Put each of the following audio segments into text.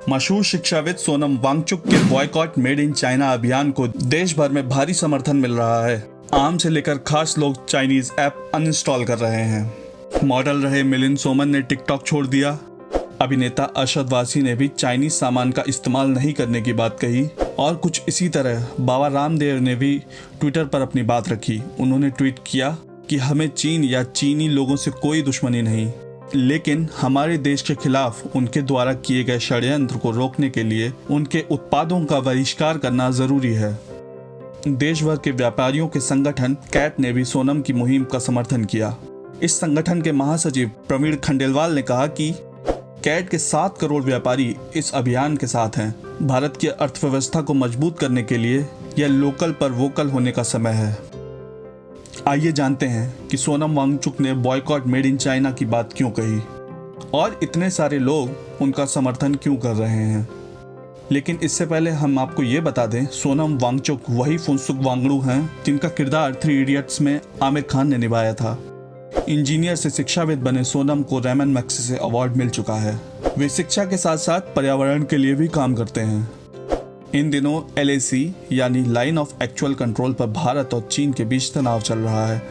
मशहूर शिक्षाविद सोनम वांगचुक के बॉयकॉट मेड इन चाइना अभियान को देश भर में भारी समर्थन मिल रहा है। आम से लेकर खास लोग चाइनीज ऐप अनइंस्टॉल कर रहे हैं। मॉडल रहे मिलिंद सोमन ने टिकटॉक छोड़ दिया। अभिनेता अरशद वारसी ने भी चाइनीज सामान का इस्तेमाल नहीं करने की बात कही। और कुछ इसी तरह बाबा रामदेव ने भी ट्विटर पर अपनी बात रखी। उन्होंने ट्वीट किया कि हमें चीन या चीनी लोगों से कोई दुश्मनी नहीं, लेकिन हमारे देश के खिलाफ उनके द्वारा किए गए षड्यंत्र को रोकने के लिए उनके उत्पादों का बहिष्कार करना जरूरी है। देश भर के व्यापारियों के संगठन कैट ने भी सोनम की मुहिम का समर्थन किया। इस संगठन के महासचिव प्रवीण खंडेलवाल ने कहा कि कैट के 7 करोड़ व्यापारी इस अभियान के साथ हैं। भारत की अर्थव्यवस्था को मजबूत करने के लिए यह लोकल पर वोकल होने का समय है। आइए जानते हैं कि सोनम वांगचुक ने बॉयकॉट मेड इन चाइना की बात क्यों कही और इतने सारे लोग उनका समर्थन क्यों कर रहे हैं। लेकिन इससे पहले हम आपको ये बता दें, सोनम वांगचुक वही फुनसुक वांगडू हैं जिनका किरदार 3 इडियट्स में आमिर खान ने निभाया था। इंजीनियर से शिक्षाविद बने सोनम को रैमन मैग्सेसे अवार्ड मिल चुका है। वे शिक्षा के साथ साथ पर्यावरण के लिए भी काम करते हैं। इन दिनों LAC यानी लाइन ऑफ एक्चुअल कंट्रोल पर भारत और चीन के बीच तनाव चल रहा है।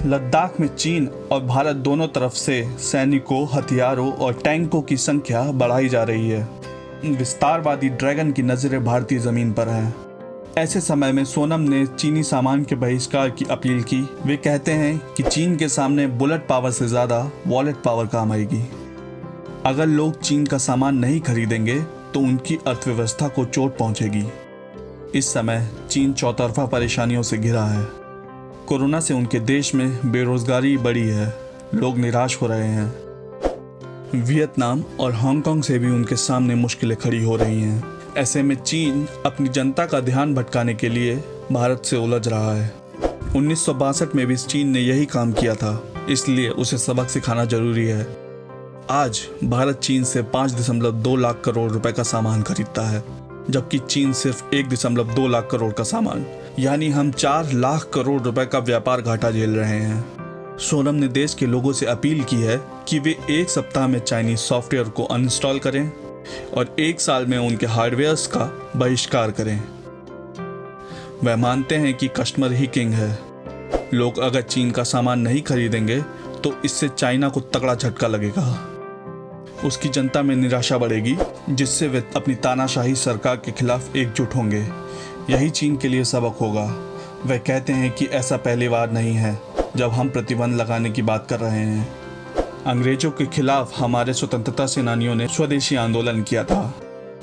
लद्दाख में चीन और भारत दोनों तरफ से सैनिकों, हथियारों और टैंकों की संख्या बढ़ाई जा रही है। विस्तारवादी ड्रैगन की नजरें भारतीय जमीन पर हैं। ऐसे समय में सोनम ने चीनी सामान के बहिष्कार की अपील की। वे कहते हैं कि चीन के सामने बुलेट पावर से ज्यादा वॉलेट पावर काम आएगी। अगर लोग चीन का सामान नहीं खरीदेंगे तो उनकी अर्थव्यवस्था को चोट पहुंचेगी। इस समय चीन चौतरफा परेशानियों से घिरा है। कोरोना से उनके देश में बेरोजगारी बढ़ी है, लोग निराश हो रहे हैं। वियतनाम और हांगकांग से भी उनके सामने मुश्किलें खड़ी हो रही हैं। ऐसे में चीन अपनी जनता का ध्यान भटकाने के लिए भारत से उलझ रहा है। 1962 में भी चीन ने यही काम किया था, इसलिए उसे सबक सिखाना जरूरी है। आज भारत चीन से 5.2 लाख करोड़ रुपए का सामान खरीदता है, जबकि चीन सिर्फ 1.2 लाख करोड़ का सामान, यानी हम 4 लाख करोड़ रुपए का व्यापार घाटा झेल रहे हैं। सोनम ने देश के लोगों से अपील की है कि वे 1 सप्ताह में चाइनीज सॉफ्टवेयर को अनइंस्टॉल करें और 1 साल में उनके हार्डवेयर्स का बहिष्कार करें। वह मानते हैं कि कस्टमर ही किंग है। लोग अगर चीन का सामान नहीं खरीदेंगे तो इससे चाइना को तगड़ा झटका लगेगा। उसकी जनता में निराशा बढ़ेगी, जिससे वे अपनी तानाशाही सरकार के खिलाफ एकजुट होंगे। यही चीन के लिए सबक होगा। वह कहते हैं कि ऐसा पहली बार नहीं है जब हम प्रतिबंध लगाने की बात कर रहे हैं। अंग्रेजों के खिलाफ हमारे स्वतंत्रता सेनानियों ने स्वदेशी आंदोलन किया था।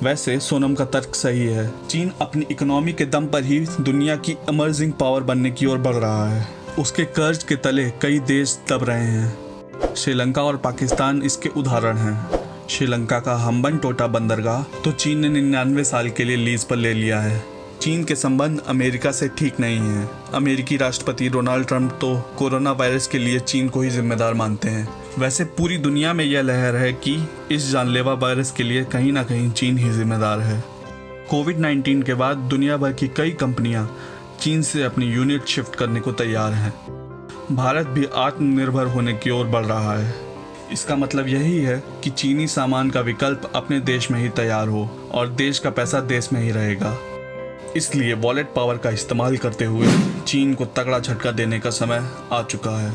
वैसे सोनम का तर्क सही है। चीन अपनी इकोनॉमी के दम पर ही दुनिया की इमर्जिंग पावर बनने की ओर बढ़ रहा है। उसके कर्ज के तले कई देश दब रहे हैं। श्रीलंका और पाकिस्तान इसके उदाहरण हैं। श्रीलंका का हम्बनटोटा बंदरगाह तो चीन ने 99 साल के लिए लीज पर ले लिया है। चीन के संबंध अमेरिका से ठीक नहीं है। अमेरिकी राष्ट्रपति डोनाल्ड ट्रंप तो कोरोना वायरस के लिए चीन को ही जिम्मेदार मानते हैं। वैसे पूरी दुनिया में यह लहर है कि इस जानलेवा वायरस के लिए कहीं ना कहीं चीन ही जिम्मेदार है। कोविड-19 के बाद दुनिया भर की कई कंपनियां चीन से अपनी यूनिट शिफ्ट करने को तैयार हैं। भारत भी आत्मनिर्भर होने की ओर बढ़ रहा है। इसका मतलब यही है कि चीनी सामान का विकल्प अपने देश में ही तैयार हो और देश का पैसा देश में ही रहेगा। इसलिए वॉलेट पावर का इस्तेमाल करते हुए चीन को तगड़ा झटका देने का समय आ चुका है।